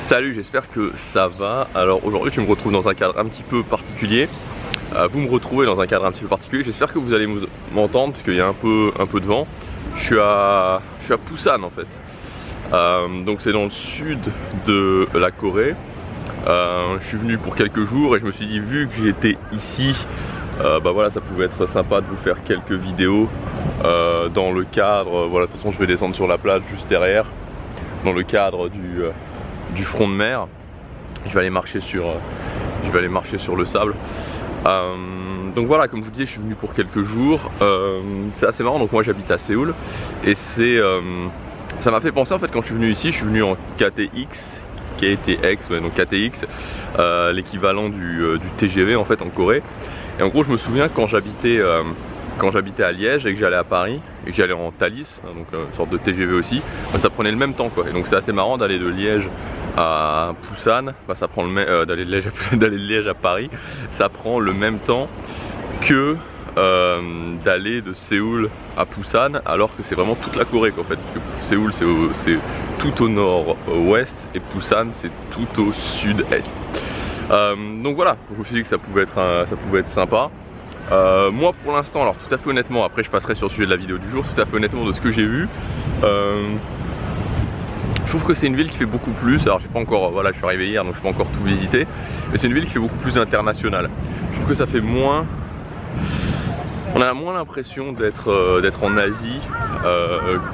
Salut, j'espère que ça va. Alors aujourd'hui je me retrouve dans un cadre un petit peu particulier. Vous me retrouvez dans un cadre un petit peu particulier. J'espère que vous allez m'entendre parce qu'il y a un peu de vent. Je suis à Busan en fait. Donc c'est dans le sud de la Corée. Je suis venu pour quelques jours et je me suis dit, vu que j'étais ici, bah voilà, ça pouvait être sympa de vous faire quelques vidéos dans le cadre. Voilà, de toute façon je vais descendre sur la plage juste derrière, dans le cadre du front de mer. Je vais aller marcher sur le sable. Donc voilà, comme je vous disais, je suis venu pour quelques jours. C'est assez marrant. Donc moi j'habite à Séoul et ça m'a fait penser en fait, quand je suis venu ici, je suis venu en KTX, ouais, donc KTX, l'équivalent du TGV en fait en Corée. Et en gros je me souviens quand j'habitais à Liège et que j'allais à Paris et que j'allais en Thalys, donc une sorte de TGV aussi, bah, ça prenait le même temps quoi. Et donc c'est assez marrant d'aller de Liège à Busan, bah, ça prend le même d'aller de Liège à Paris, ça prend le même temps que d'aller de Séoul à Busan, alors que c'est vraiment toute la Corée quoi, en fait, parce que Séoul c'est tout au nord-ouest et Busan c'est tout au sud-est. Donc voilà, je me suis dit que ça pouvait être sympa. Moi pour l'instant, alors tout à fait honnêtement, après je passerai sur le sujet de la vidéo du jour, tout à fait honnêtement de ce que j'ai vu, je trouve que c'est une ville qui fait beaucoup plus. Alors j'ai pas encore, voilà, je suis arrivé hier donc je peux encore tout visiter, mais c'est une ville qui fait beaucoup plus internationale. Je trouve que ça fait moins, on a moins l'impression d'être en Asie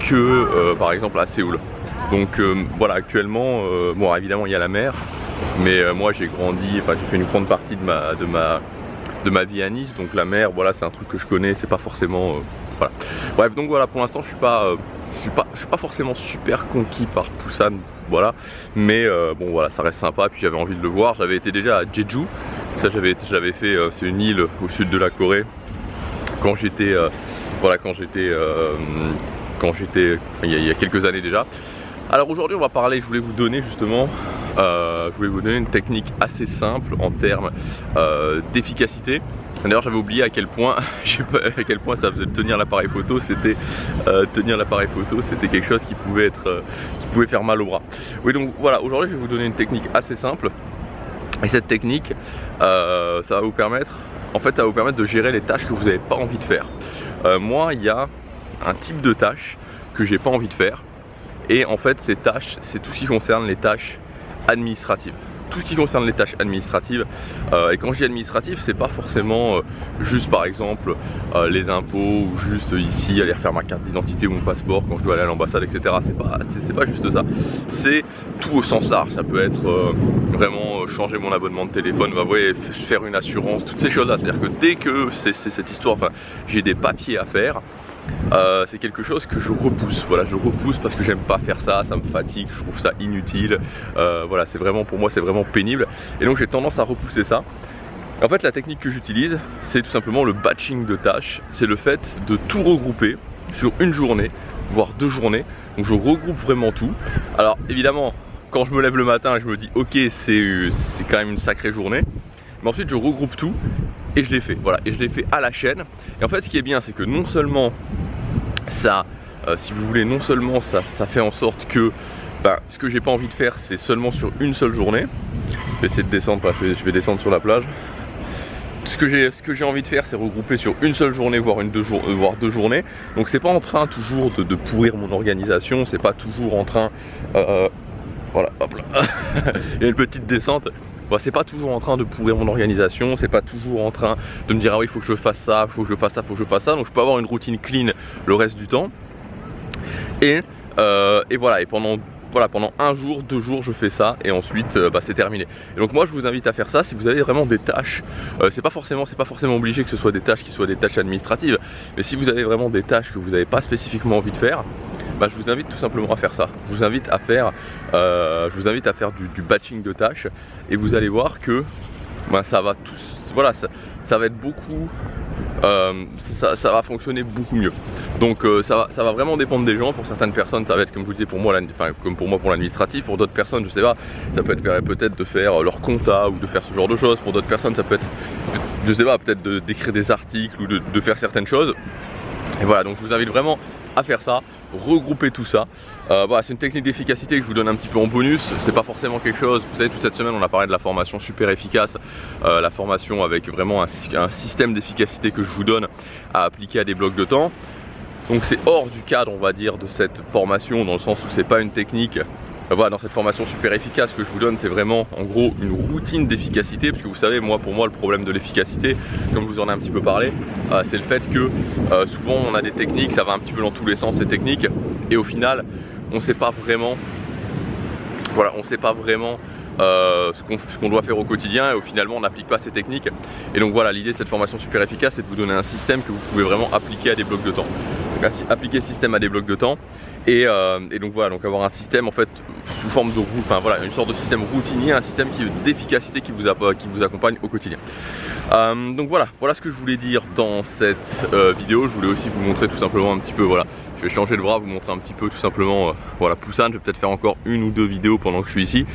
que par exemple à Séoul. Donc voilà, actuellement, bon évidemment il y a la mer, mais moi j'ai grandi, enfin j'ai fait une grande partie de ma vie à Nice, donc la mer, voilà, c'est un truc que je connais, c'est pas forcément voilà. Bref, donc voilà, pour l'instant je suis pas forcément super conquis par Busan, voilà, mais bon voilà, ça reste sympa. Puis j'avais envie de le voir. J'avais été déjà à Jeju, ça j'avais fait, c'est une île au sud de la Corée, quand j'étais voilà, il y a quelques années déjà. Alors aujourd'hui on va parler, je voulais vous donner justement une technique assez simple en termes d'efficacité. D'ailleurs j'avais oublié à quel point ça faisait tenir l'appareil photo, c'était quelque chose qui pouvait faire mal au bras. Oui, donc voilà, aujourd'hui je vais vous donner une technique assez simple. Et cette technique, ça va vous permettre de gérer les tâches que vous n'avez pas envie de faire. Moi, il y a un type de tâche que j'ai pas envie de faire. Et en fait, ces tâches, c'est tout ce qui concerne les tâches administratives. Tout ce qui concerne les tâches administratives. Et quand je dis administratif, c'est pas forcément juste par exemple les impôts, ou juste ici aller refaire ma carte d'identité ou mon passeport quand je dois aller à l'ambassade, etc. C'est pas juste ça. C'est tout au sens large. Ça peut être vraiment changer mon abonnement de téléphone, bah, ouais, faire une assurance, toutes ces choses-là. C'est-à-dire que dès que c'est cette histoire, enfin, j'ai des papiers à faire. C'est quelque chose que je repousse. Voilà, je repousse parce que j'aime pas faire ça, ça me fatigue, je trouve ça inutile. Voilà, c'est vraiment, pour moi c'est vraiment pénible. Et donc j'ai tendance à repousser ça. En fait, la technique que j'utilise, c'est tout simplement le batching de tâches. C'est le fait de tout regrouper sur une journée, voire 2 journées. Donc je regroupe vraiment tout. Alors évidemment, quand je me lève le matin, je me dis ok, c'est quand même une sacrée journée. Mais ensuite je regroupe tout et je l'ai fait, voilà, et je l'ai fait à la chaîne. Et en fait ce qui est bien, c'est que non seulement ça, si vous voulez, non seulement ça fait en sorte que ce que j'ai pas envie de faire, c'est seulement sur une seule journée. Je vais essayer de descendre, enfin, je vais descendre sur la plage. Ce que j'ai envie de faire, c'est regrouper sur une seule journée, voire deux journées. Donc c'est pas en train toujours de pourrir mon organisation, c'est pas toujours en train voilà, hop là. Il y a une petite descente. Bon, c'est pas toujours en train de pourrir mon organisation, c'est pas toujours en train de me dire ah oui, il faut que je fasse ça, il faut que je fasse ça, il faut que je fasse ça. Donc je peux avoir une routine clean le reste du temps. Et voilà, et pendant 1 jour, 2 jours je fais ça et ensuite c'est terminé. Et donc moi je vous invite à faire ça si vous avez vraiment des tâches. C'est pas forcément obligé que ce soit des tâches qui soient des tâches administratives, mais si vous avez vraiment des tâches que vous n'avez pas spécifiquement envie de faire, je vous invite tout simplement à faire ça. Je vous invite à faire du batching de tâches et vous allez voir que ça va voilà, ça va être beaucoup, ça va fonctionner beaucoup mieux. Donc ça va vraiment dépendre des gens. Pour certaines personnes ça va être, comme je vous disais, pour moi, comme pour moi pour l'administratif. Pour d'autres personnes, je sais pas, ça peut être peut-être de faire leur compta ou de faire ce genre de choses. Pour d'autres personnes ça peut être, je sais pas, peut-être d'écrire des articles ou de faire certaines choses. Et voilà, donc je vous invite vraiment à faire ça, regrouper tout ça. Voilà, c'est une technique d'efficacité que je vous donne un petit peu en bonus. C'est pas forcément quelque chose, vous savez, toute cette semaine on a parlé de la formation super efficace, la formation avec vraiment un système d'efficacité que je vous donne à appliquer à des blocs de temps. Donc c'est hors du cadre, on va dire, de cette formation, dans le sens où c'est pas une technique. Voilà, dans cette formation super efficace que je vous donne, c'est vraiment en gros une routine d'efficacité, parce que vous savez, pour moi le problème de l'efficacité, comme je vous en ai un petit peu parlé, c'est le fait que souvent on a des techniques, ça va un petit peu dans tous les sens ces techniques, et au final on ne sait pas vraiment, voilà, on sait pas vraiment ce qu'on doit faire au quotidien, et finalement on n'applique pas ces techniques. Et donc voilà, l'idée de cette formation super efficace, c'est de vous donner un système que vous pouvez vraiment appliquer à des blocs de temps. Donc appliquer ce système à des blocs de temps, et donc voilà, donc avoir un système en fait sous forme de route, enfin voilà, une sorte de système routinier, un système d'efficacité qui vous accompagne au quotidien. Donc voilà ce que je voulais dire dans cette vidéo. Je voulais aussi vous montrer tout simplement un petit peu, voilà, je vais changer de bras, vous montrer un petit peu tout simplement, voilà, Poussin. Je vais peut-être faire encore une ou deux vidéos pendant que je suis ici.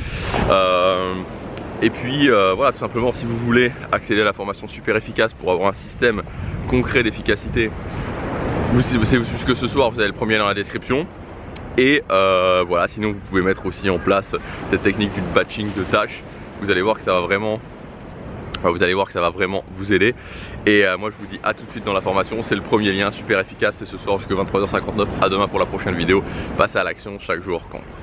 Et puis voilà, tout simplement, si vous voulez accéder à la formation super efficace pour avoir un système concret d'efficacité, c'est jusque ce soir, vous avez le premier dans la description. Et voilà, sinon vous pouvez mettre aussi en place cette technique du batching de tâches. Vous allez voir que ça va vraiment, vous aider. Et moi je vous dis à tout de suite dans la formation. C'est le premier lien super efficace, c'est ce soir jusqu'à 23h59. À demain pour la prochaine vidéo. Passez à l'action, chaque jour compte.